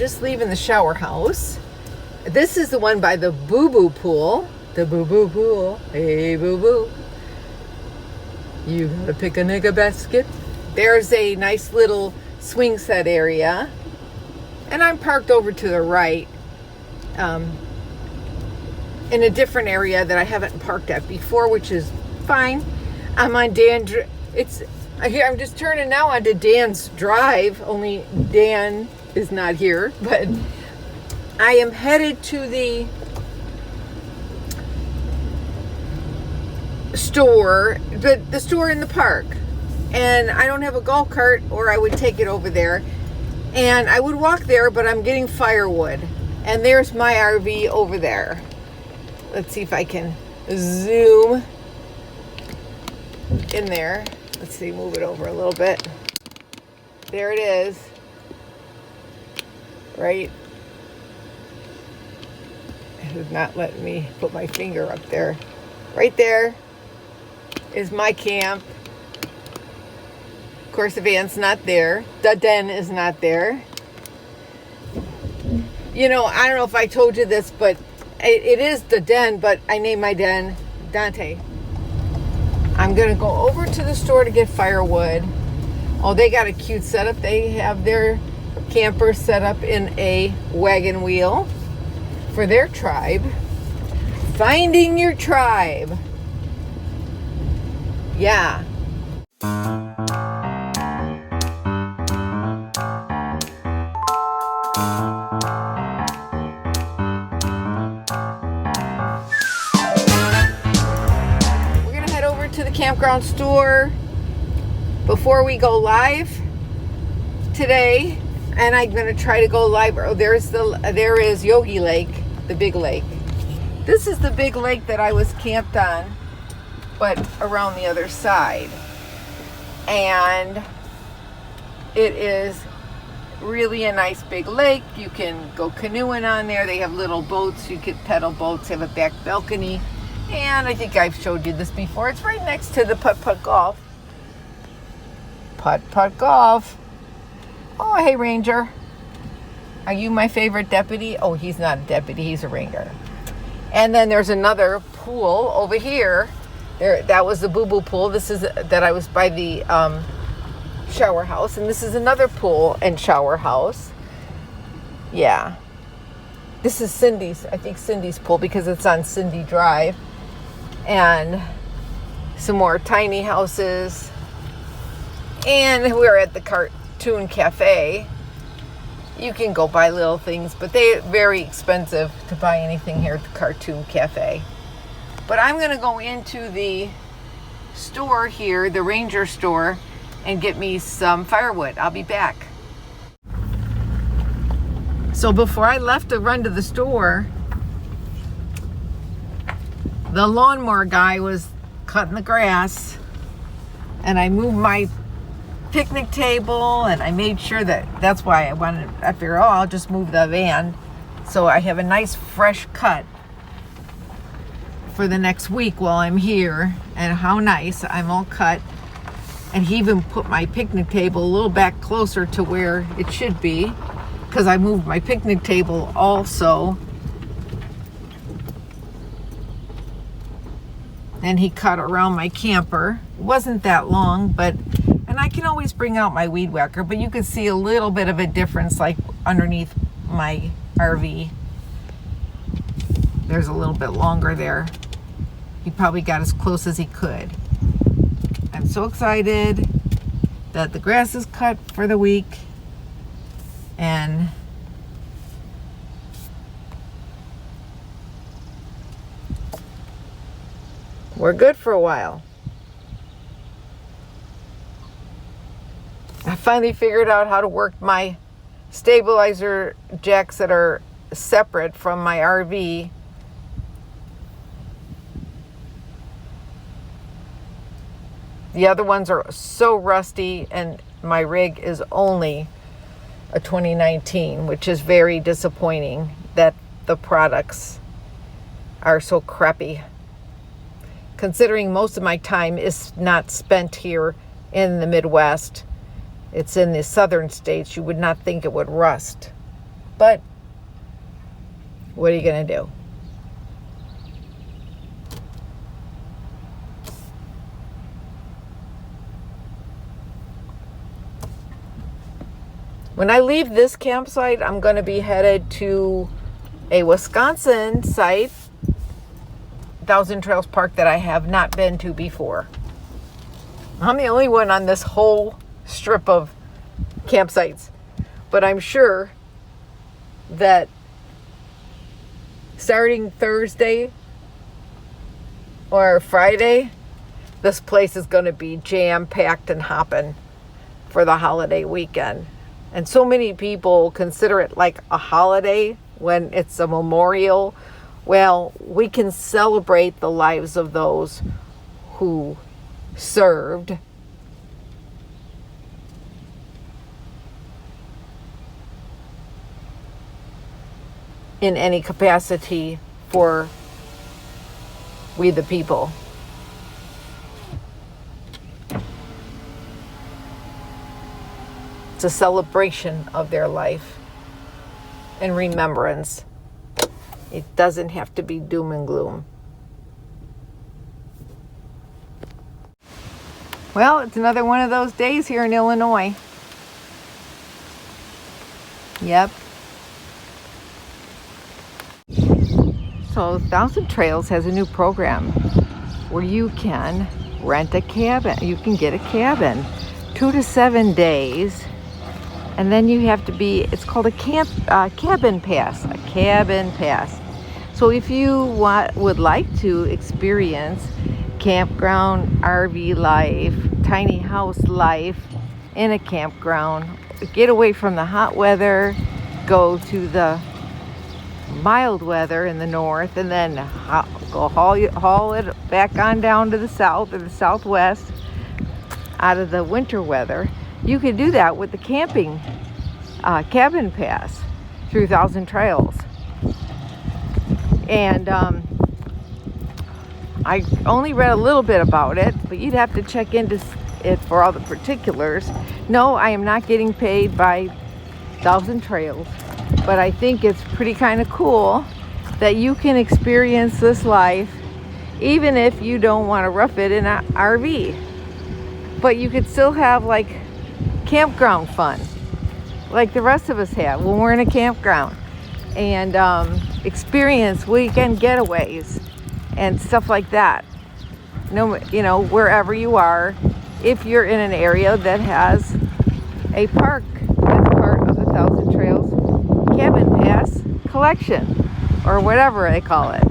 just leaving the shower house. This is the one by the boo-boo pool. The boo-boo pool. Hey, boo-boo. You gotta pick a nigga basket. There's a nice little swing set area. And I'm parked over to the right in a different area that I haven't parked at before, which is fine. I'm on I'm just turning now onto Dan's drive, only Dan is not here, but I am headed to the store, the store in the park, and I don't have a golf cart, or I would take it over there and I would walk there, but I'm getting firewood, and there's my RV over there. Let's see if I can zoom in there. Let's see, move it over a little bit. There it is. Right. It is not letting me put my finger up there. Right there is my camp. Of course, the van's not there. The den is not there. You know, I don't know if I told you this, but it is the den, but I named my den Dante. I'm going to go over to the store to get firewood. Oh, they got a cute setup. They have their camper set up in a wagon wheel for their tribe. Finding your tribe. Yeah. To the campground store before we go live today, and I'm going to try to go live. Oh, there is Yogi Lake, the big lake. This is the big lake that I was camped on, but around the other side, and it is really a nice big lake. You can go canoeing on there. They have little boats. You can pedal boats. They have a back balcony. And I think I've showed you this before. It's right next to the putt-putt golf. Putt-putt golf. Oh, hey, Ranger. Are you my favorite deputy? Oh, he's not a deputy. He's a ranger. And then there's another pool over here. That was the boo-boo pool. This is that I was by the shower house. And this is another pool and shower house. Yeah. This is Cindy's, I think Cindy's pool, because it's on Cindy Drive. And some more tiny houses. And we're at the Cartoon Cafe. You can go buy little things, but they're very expensive to buy anything here at the Cartoon Cafe. But I'm going to go into the store here, the Ranger store, and get me some firewood. I'll be back. So before I left to run to the store, the lawnmower guy was cutting the grass, and I moved my picnic table, and I made sure that's why I figured, I'll just move the van so I have a nice fresh cut for the next week while I'm here. And how nice, I'm all cut. And he even put my picnic table a little back closer to where it should be, because I moved my picnic table also. And he cut around my camper. It wasn't that long, and I can always bring out my weed whacker, but you can see a little bit of a difference, like underneath my RV. There's a little bit longer there. He probably got as close as he could. I'm so excited that the grass is cut for the week, and we're good for a while. I finally figured out how to work my stabilizer jacks that are separate from my RV. The other ones are so rusty, and my rig is only a 2019, which is very disappointing that the products are so crappy. Considering most of my time is not spent here in the Midwest, it's in the southern states, you would not think it would rust. But what are you going to do? When I leave this campsite, I'm going to be headed to a Wisconsin site, Thousand Trails Park, that I have not been to before. I'm the only one on this whole strip of campsites, but I'm sure that starting Thursday or Friday, this place is going to be jam-packed and hopping for the holiday weekend. And so many people consider it like a holiday when it's a memorial. Well, we can celebrate the lives of those who served in any capacity for we the people. It's a celebration of their life and remembrance. It doesn't have to be doom and gloom. Well, it's another one of those days here in Illinois. Yep. So Thousand Trails has a new program where you can rent a cabin. You can get a cabin 2 to 7 days. And then you have to be, it's called a cabin pass, a cabin pass. So if you would like to experience campground, RV life, tiny house life in a campground, get away from the hot weather, go to the mild weather in the north, and then haul it back on down to the south or the southwest out of the winter weather, you can do that with the camping cabin pass through Thousand Trails. And I only read a little bit about it, but you'd have to check into it for all the particulars. No, I am not getting paid by Thousand Trails, but I think it's pretty kind of cool that you can experience this life even if you don't want to rough it in an RV. But you could still have like campground fun like the rest of us have when we're in a campground, and experience weekend getaways and stuff like that. No, you know, wherever you are, if you're in an area that has a park as part of the Thousand Trails cabin pass collection or whatever they call it,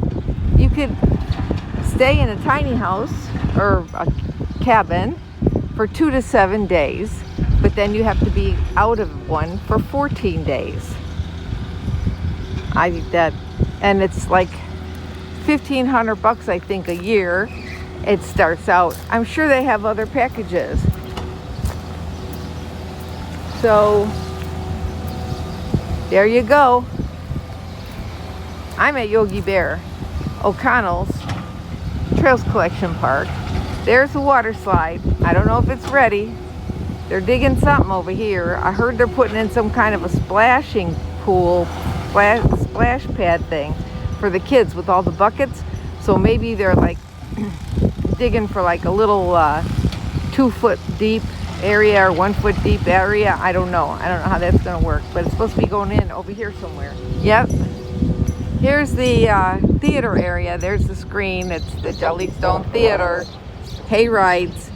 you could stay in a tiny house or a cabin for 2 to 7 days, but then you have to be out of one for 14 days. I think that, and it's like $1,500 I think a year. It starts out. I'm sure they have other packages. So there you go. I'm at Yogi Bear, O'Connell's Trails Collection Park. There's a water slide. I don't know if it's ready. They're digging something over here. I heard they're putting in some kind of a splashing pool, splash pad thing for the kids with all the buckets. So maybe they're like digging for like a little 2-foot deep area or 1-foot deep area. I don't know how that's gonna work, but it's supposed to be going in over here somewhere. Yep. Here's the theater area. There's the screen. It's the Jellystone Theater. Hay rides.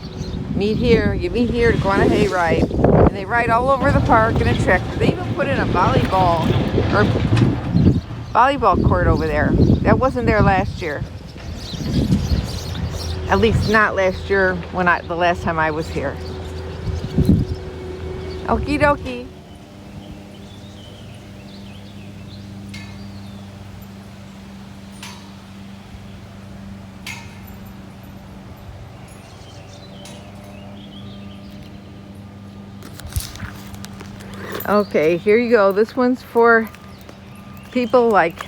Meet here. You meet here to go on a hay ride. And they ride all over the park in a tractor. They even put in a volleyball court over there. That wasn't there last year. At least not last year when the last time I was here. Okie dokie. Okay, here you go. This one's for people like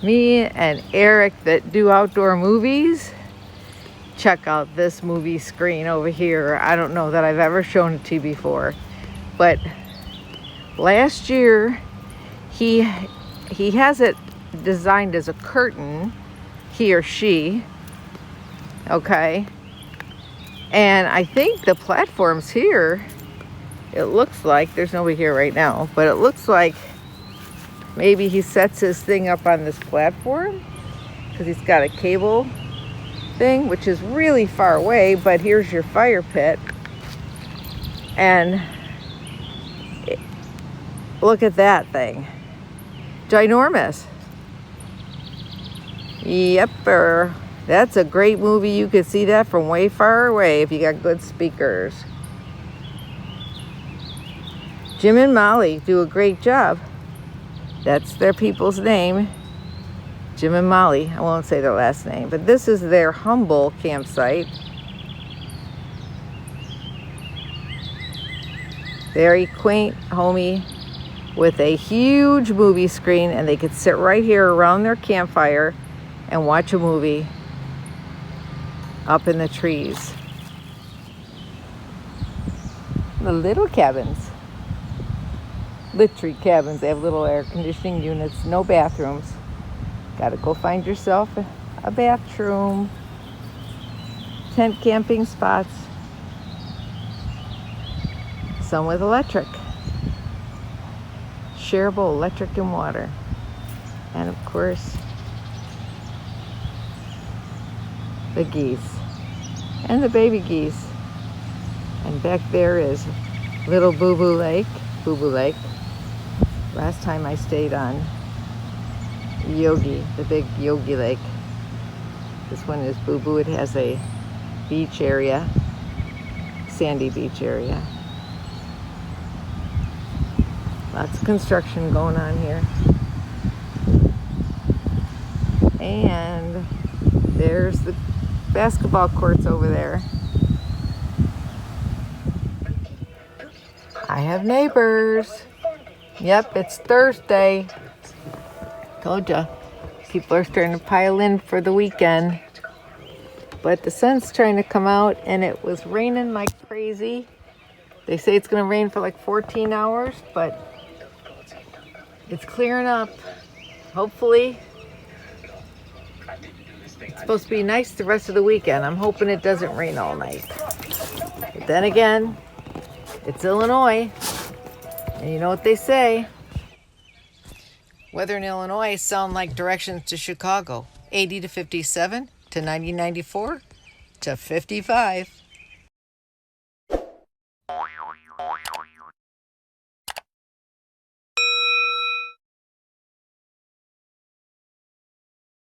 me and Eric that do outdoor movies. Check out this movie screen over here. I don't know that I've ever shown it to you before, but last year he has it designed as a curtain, he or she, okay? And I think the platforms here, it looks like, there's nobody here right now, but it looks like maybe he sets his thing up on this platform because he's got a cable thing, which is really far away, but here's your fire pit. And look at that thing. Ginormous. Yepper. That's a great movie. You could see that from way far away if you got good speakers. Jim and Molly do a great job. That's their people's name. Jim and Molly. I won't say their last name, but this is their humble campsite. Very quaint, homey, with a huge movie screen, and they could sit right here around their campfire and watch a movie up in the trees. The little cabins. Literally cabins. They have little air conditioning units, no bathrooms. Gotta go find yourself a bathroom. Tent camping spots. Some with electric. Shareable electric and water. And of course, the geese. And the baby geese. And back there is Little Boo Boo Lake. Boo Boo Lake. Last time I stayed on Yogi, the big Yogi Lake. This one is Boo Boo. It has a beach area, sandy beach area. Lots of construction going on here. And there's the basketball courts over there. I have neighbors. Yep, it's Thursday. Told ya. People are starting to pile in for the weekend. But the sun's trying to come out, and it was raining like crazy. They say it's going to rain for like 14 hours, but it's clearing up. Hopefully. It's supposed to be nice the rest of the weekend. I'm hoping it doesn't rain all night. But then again, it's Illinois. And you know what they say. Weather in Illinois sound like directions to Chicago. 80 to 57 to 90, 94 to 55.